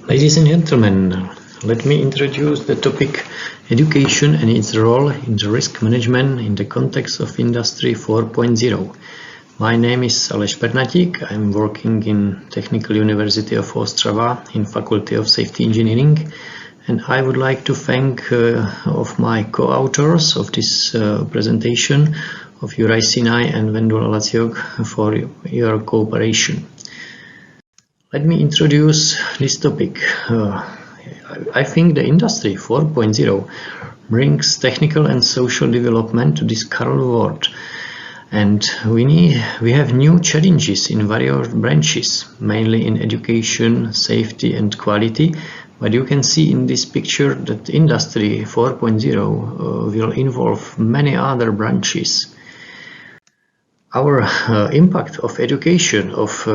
Ladies and gentlemen, let me introduce the topic education and its role in the risk management in the context of Industry 4.0. My name is Bernatik. I'm working in Technical University of Ostrava in Faculty of Safety Engineering, and I would like to thank of my co-authors of this presentation, of Juraj, Sinay and Vendula, Laciok, for your cooperation. Let me introduce this topic. I think the Industry 4.0 brings technical and social development to this current world, and we have new challenges in various branches, mainly in education, safety and quality. But you can see in this picture that Industry 4.0 will involve many other branches. Our impact of education of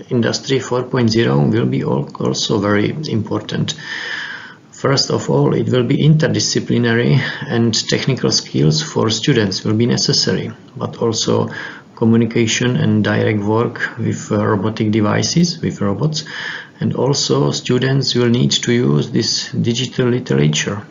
Industry 4.0 will be also very important. First of all, it will be interdisciplinary, and technical skills for students will be necessary, but also communication and direct work with robotic devices, with robots, and also students will need to use this digital literature.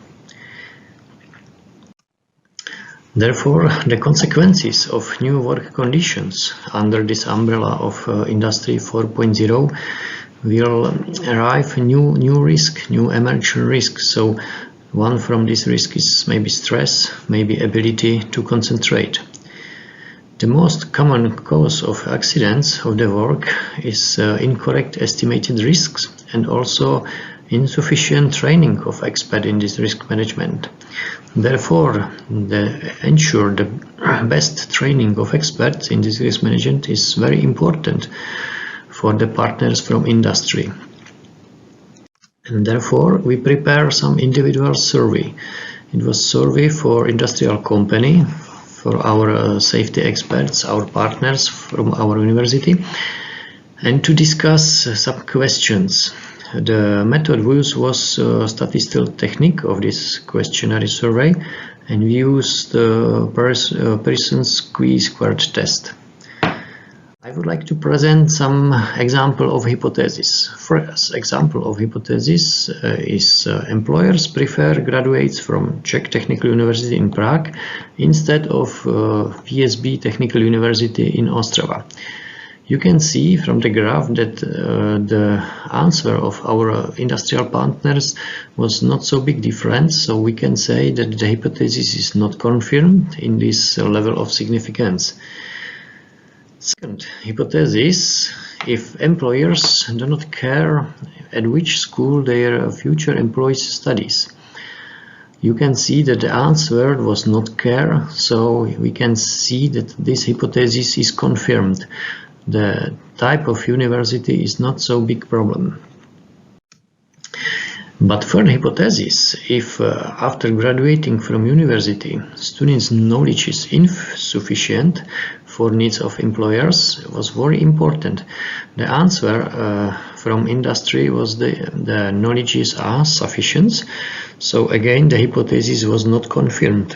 Therefore, the consequences of new work conditions under this umbrella of Industry 4.0 will arrive new risk, new emerging risks. So one from this risk is maybe stress, maybe ability to concentrate. The most common cause of accidents of the work is incorrect estimated risks and also insufficient training of experts in this risk management. Therefore, ensure the best training of experts in this risk management is very important for the partners from industry. And therefore, we prepare some individual survey. It was survey for industrial company, for our safety experts, our partners from our university, and to discuss some questions. The method used was statistical technique of this questionnaire survey, and we used the Pearson's Q-squared test. I would like to present some example of hypothesis. First example of hypothesis is employers prefer graduates from Czech Technical University in Prague instead of VSB Technical University in Ostrava. You can see from the graph that the answer of our industrial partners was not so big difference, so we can say that the hypothesis is not confirmed in this level of significance. Second hypothesis, if employers do not care at which school their future employees studies. You can see that the answer was not care, so we can see that this hypothesis is confirmed. The type of university is not so big problem. But third hypothesis, if after graduating from university, students' knowledge is insufficient for needs of employers, was very important. The answer from industry was the knowledges are sufficient. So again, the hypothesis was not confirmed.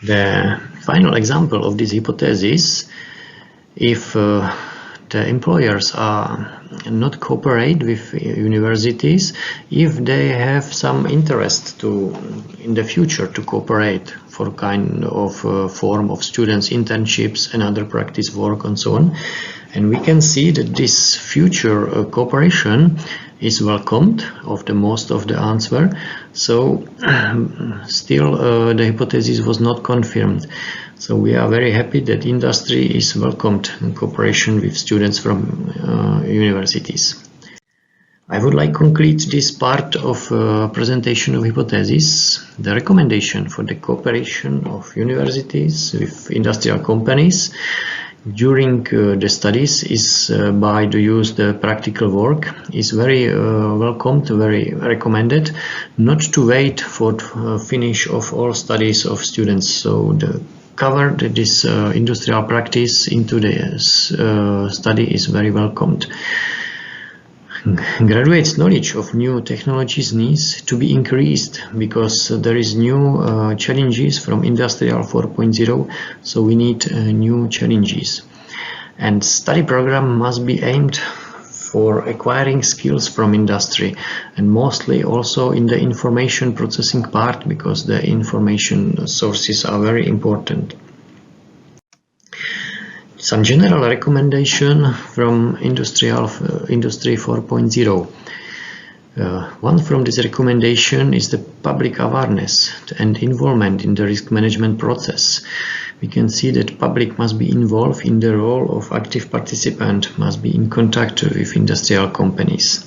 The final example of this hypothesis, if the employers are not cooperate with universities, if they have some interest in the future to cooperate for kind of form of students internships and other practice work and so on, and we can see that this future cooperation is welcomed of the most of the answer. So still the hypothesis was not confirmed. So we are very happy that industry is welcomed in cooperation with students from universities. I would like to conclude this part of presentation of hypothesis. The recommendation for the cooperation of universities with industrial companies during the studies is by the use the practical work is very welcomed, very recommended, not to wait for finish of all studies of students. So cover this industrial practice into the study is very welcomed. Graduates' knowledge of new technologies needs to be increased because there is new challenges from Industrial 4.0, so we need new challenges. And study program must be aimed for acquiring skills from industry, and mostly also in the information processing part, because the information sources are very important. Some general recommendation from Industry 4.0. One from this recommendation is the public awareness and involvement in the risk management process. We can see that public must be involved in the role of active participant, must be in contact with industrial companies.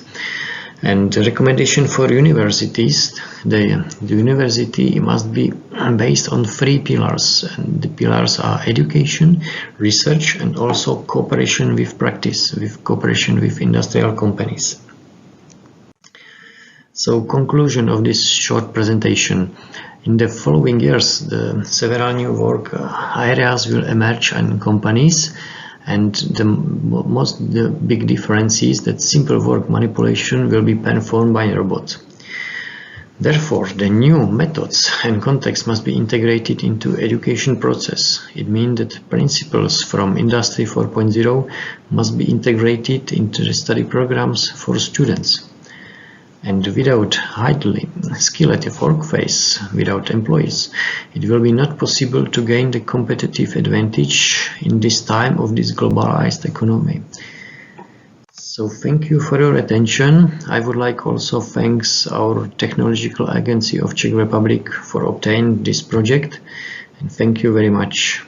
And the recommendation for universities, the university must be based on 3 pillars, and the pillars are education, research, and also cooperation with practice, with cooperation with industrial companies. So, conclusion of this short presentation. In the following years, several new work areas will emerge in companies, and the big difference is that simple work manipulation will be performed by a robot. Therefore, the new methods and context must be integrated into education process. It means that principles from Industry 4.0 must be integrated into the study programs for students. And without highly skilled workforce, without employees, it will be not possible to gain the competitive advantage in this time of this globalized economy. So thank you for your attention. I would like also thanks our technological agency of Czech Republic for obtaining this project, and thank you very much.